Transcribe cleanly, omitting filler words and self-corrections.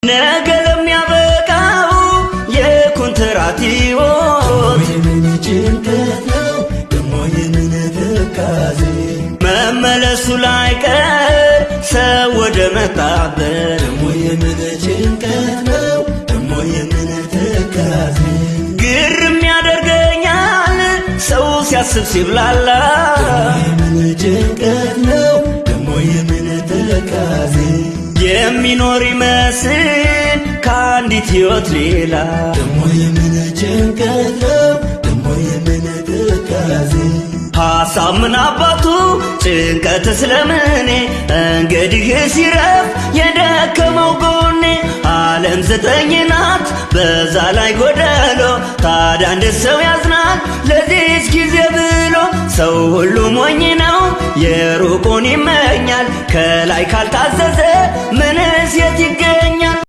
ነገ ለሚያበቃው የኮንትራት ሕይወት የምን ጭንቀት ነው ደሞ የምን ትካዜ መመለሱ ላይ ቀር ሰው ወደ መጣበት ደሞ የምን ጭንቀት ነው ደሞ የምን ትካዜ ግርም ያደርገኛል ሰው ሲያስብ ሲብላላ የምን ጭንቀት ነው ደሞ የምን ትካዜ የሚኖር ይመስል ከአንዲት ሕይወት ሌላ ደሞ የምን ጭንቀት ነው ደሞ የምን ትካዜ ሐሳብ ምን አባቱ ጭንቀት ስለምኔ እንግዲህ ሲረፍ የደከመው ጎኔ ዓለም 9 ናት በዛ ላይ ጎደሎ ታዲያ እንዴት ሰው ያዝናል ለዚህስ ጊዜ ብሎ ሰው ሁሉ ሞኝ ነው የሩቁን ይመኛል ከላይ ካልታዘዘ ምንስ የት ይገኛል